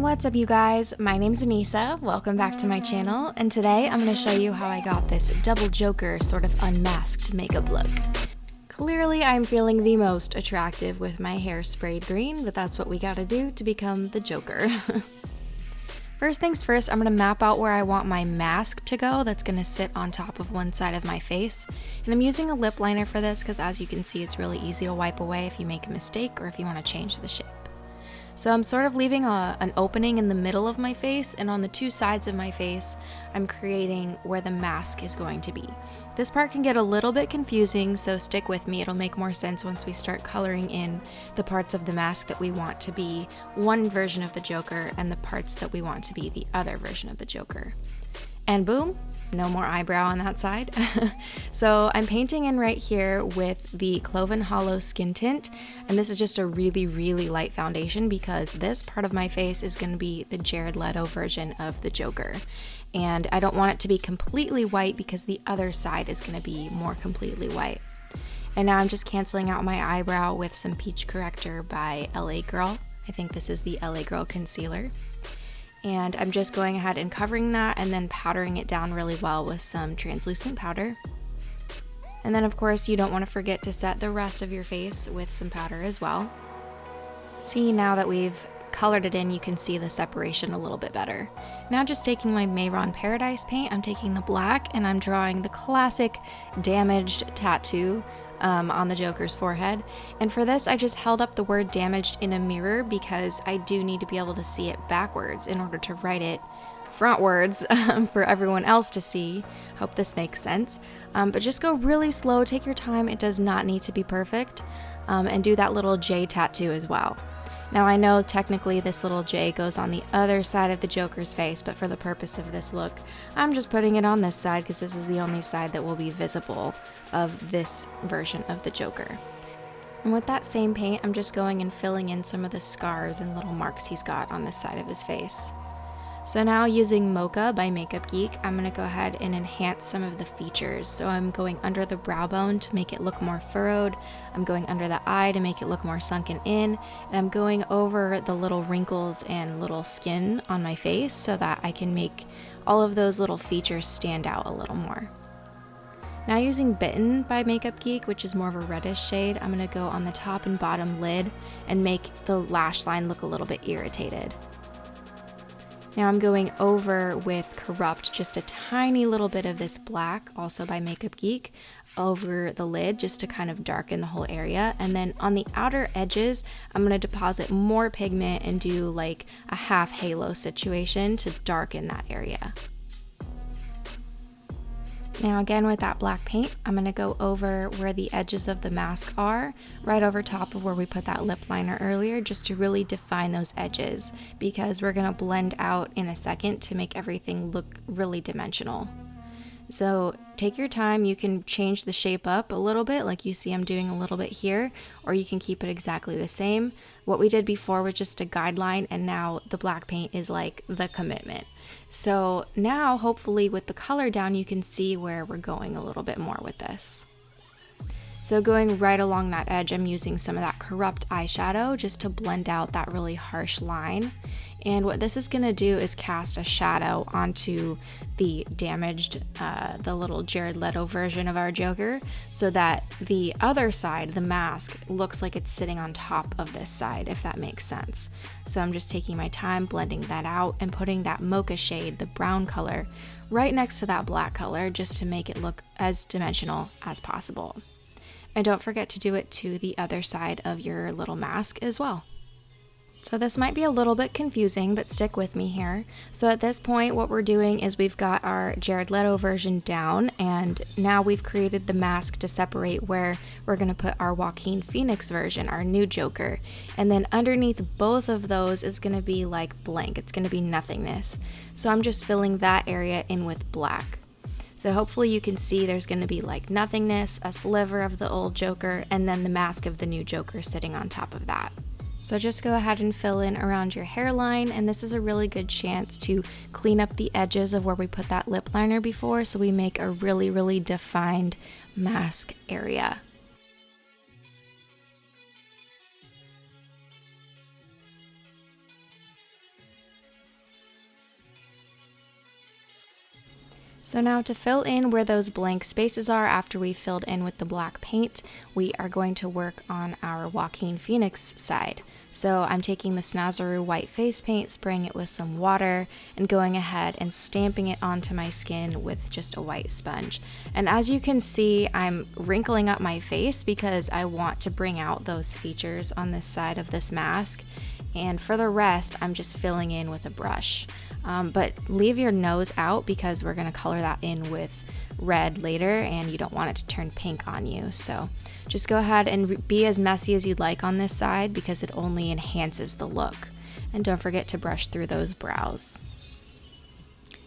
What's up, you guys? My name's Anissa. Welcome back to my channel, and today I'm going to show you how I got this double Joker sort of unmasked makeup look. Clearly I'm feeling the most attractive with my hair sprayed green, but that's what we gotta do to become the Joker. First things first, I'm going to map out where I want my mask to go that's going to sit on top of one side of my face. And I'm using a lip liner for this because, as you can see, it's really easy to wipe away if you make a mistake or if you want to change the shape. So I'm sort of leaving an opening in the middle of my face, and on the two sides of my face, I'm creating where the mask is going to be. This part can get a little bit confusing, so stick with me. It'll make more sense once we start coloring in the parts of the mask that we want to be one version of the Joker and the parts that we want to be the other version of the Joker. And boom! No more eyebrow on that side. So I'm painting in right here with the Clove and Hallow skin tint, and this is just a really light foundation because this part of my face is going to be the Jared Leto version of the Joker, and I don't want it to be completely white because the other side is going to be more completely white. And now I'm just canceling out my eyebrow with some peach corrector by LA Girl. I think this is the LA Girl concealer. And I'm just going ahead and covering that and then powdering it down really well with some translucent powder. And then of course you don't want to forget to set the rest of your face with some powder as well. See, now that we've colored it in, you can see the separation a little bit better. Now just taking my Mehron Paradise paint, I'm taking the black and I'm drawing the classic damaged tattoo on the Joker's forehead. And for this, I just held up the word damaged in a mirror because I do need to be able to see it backwards in order to write it frontwards for everyone else to see. Hope this makes sense. But just go really slow, take your time. It does not need to be perfect. And do that little J tattoo as well. Now I know technically this little J goes on the other side of the Joker's face, but for the purpose of this look, I'm just putting it on this side because this is the only side that will be visible of this version of the Joker. And with that same paint, I'm just going and filling in some of the scars and little marks he's got on this side of his face. So now, using Mocha by Geek, I'm going to go ahead and enhance some of the features. So I'm going under the brow bone to make it look more furrowed. I'm going under the eye to make it look more sunken in. And I'm going over the little wrinkles and little skin on my face so that I can make all of those little features stand out a little more. Now using Bitten by Geek, which is more of a reddish shade, I'm going to go on the top and bottom lid and make the lash line look a little bit irritated. Now I'm going over with Corrupt, just a tiny little bit of this black, also by Geek, over the lid just to kind of darken the whole area. And then on the outer edges, I'm going to deposit more pigment and do like a half halo situation to darken that area. Now again, with that black paint, I'm going to go over where the edges of the mask are, right over top of where we put that lip liner earlier, just to really define those edges, because we're going to blend out in a second to make everything look really dimensional. So take your time. You can change the shape up a little bit, like you see I'm doing a little bit here, or you can keep it exactly the same. What we did before was just a guideline, and now the black paint is like the commitment. So now hopefully with the color down, you can see where we're going a little bit more with this. So going right along that edge, I'm using some of that Corrupt eyeshadow just to blend out that really harsh line. And what this is going to do is cast a shadow onto the damaged, the little Jared Leto version of our Joker, so that the other side, the mask, looks like it's sitting on top of this side, if that makes sense. So I'm just taking my time blending that out and putting that Mocha shade, the brown color, right next to that black color just to make it look as dimensional as possible. And don't forget to do it to the other side of your little mask as well. So this might be a little bit confusing, but stick with me here. So at this point, what we're doing is we've got our Jared Leto version down, and now we've created the mask to separate where we're going to put our Joaquin Phoenix version, our new Joker. And then underneath both of those is going to be like blank. It's going to be nothingness. So I'm just filling that area in with black. So hopefully you can see there's going to be like nothingness, a sliver of the old Joker, and then the mask of the new Joker sitting on top of that. So just go ahead and fill in around your hairline, and this is a really good chance to clean up the edges of where we put that lip liner before, so we make a really defined mask area. So now to fill in where those blank spaces are after we filled in with the black paint, we are going to work on our Joaquin Phoenix side. So I'm taking the Snazaroo white face paint, spraying it with some water, and going ahead and stamping it onto my skin with just a white sponge. And as you can see, I'm wrinkling up my face because I want to bring out those features on this side of this mask. And for the rest, I'm just filling in with a brush. But leave your nose out because we're going to color that in with red later and you don't want it to turn pink on you. So just go ahead and be as messy as you'd like on this side because it only enhances the look. And don't forget to brush through those brows.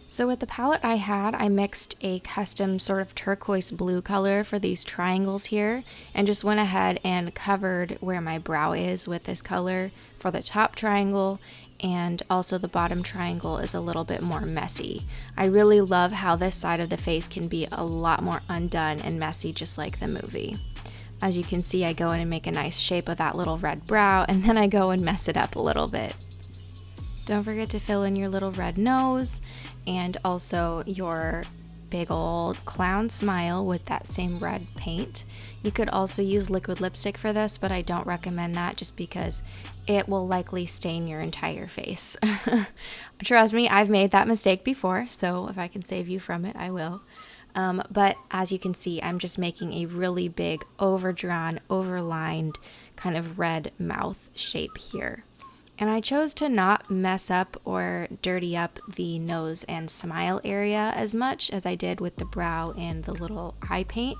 So with the palette I had, I mixed a custom sort of turquoise blue color for these triangles here and just went ahead and covered where my brow is with this color for the top triangle, and also the bottom triangle is a little bit more messy. I really love how this side of the face can be a lot more undone and messy just like the movie. As you can see, I go in and make a nice shape of that little red brow and then I go and mess it up a little bit. Don't forget to fill in your little red nose and also your big old clown smile with that same red paint. You could also use liquid lipstick for this, but I don't recommend that just because it will likely stain your entire face. Trust me, I've made that mistake before, so if I can save you from it, I will. But as you can see, I'm just making a really big overdrawn, overlined kind of red mouth shape here. And I chose to not mess up or dirty up the nose and smile area as much as I did with the brow and the little eye paint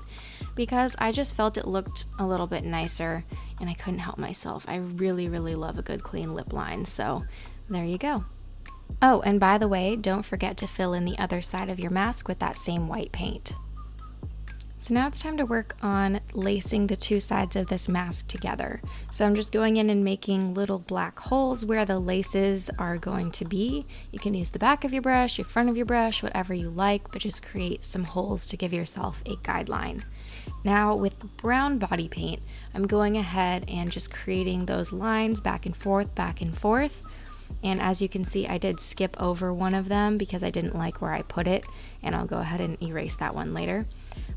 because I just felt it looked a little bit nicer and I couldn't help myself. I really, really love a good clean lip line, so there you go. Oh, and by the way, don't forget to fill in the other side of your mask with that same white paint. So now it's time to work on lacing the two sides of this mask together. So I'm just going in and making little black holes where the laces are going to be. You can use the back of your brush, your front of your brush, whatever you like, but just create some holes to give yourself a guideline. Now with brown body paint, I'm going ahead and just creating those lines back and forth, back and forth. And as you can see, I did skip over one of them because I didn't like where I put it, and I'll go ahead and erase that one later.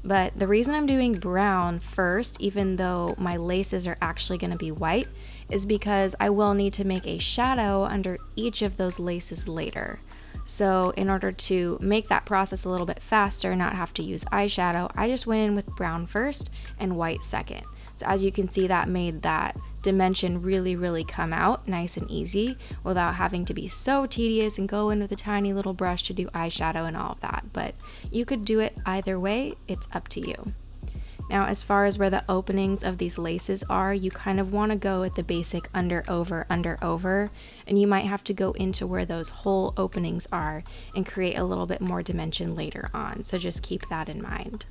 But the reason I'm doing brown first, even though my laces are actually going to be white, is because I will need to make a shadow under each of those laces later. So in order to make that process a little bit faster, not have to use eyeshadow, I just went in with brown first and white second. So as you can see, that made that dimension really, really come out nice and easy without having to be so tedious and go in with a tiny little brush to do eyeshadow and all of that. But you could do it either way, it's up to you. Now, as far as where the openings of these laces are, you kind of want to go at the basic under, over, and you might have to go into where those whole openings are and create a little bit more dimension later on. So just keep that in mind.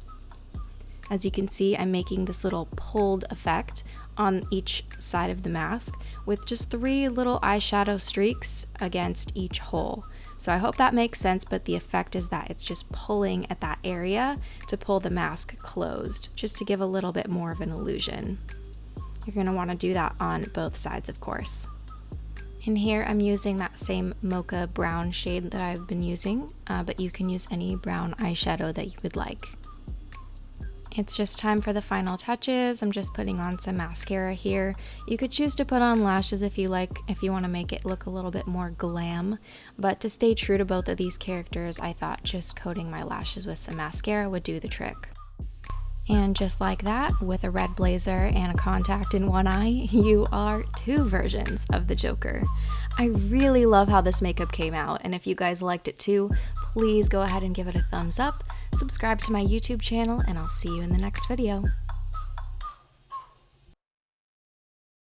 As you can see, I'm making this little pulled effect on each side of the mask with just 3 little eyeshadow streaks against each hole. So I hope that makes sense, but the effect is that it's just pulling at that area to pull the mask closed, just to give a little bit more of an illusion. You're going to want to do that on both sides, of course. In here, I'm using that same Mocha brown shade that I've been using, but you can use any brown eyeshadow that you would like. It's just time for the final touches. I'm just putting on some mascara here. You could choose to put on lashes if you like, if you want to make it look a little bit more glam. But to stay true to both of these characters, I thought just coating my lashes with some mascara would do the trick. And just like that, with a red blazer and a contact in one eye, you are 2 versions of the Joker. I really love how this makeup came out, and if you guys liked it too, please go ahead and give it a thumbs up, subscribe to my YouTube channel, and I'll see you in the next video.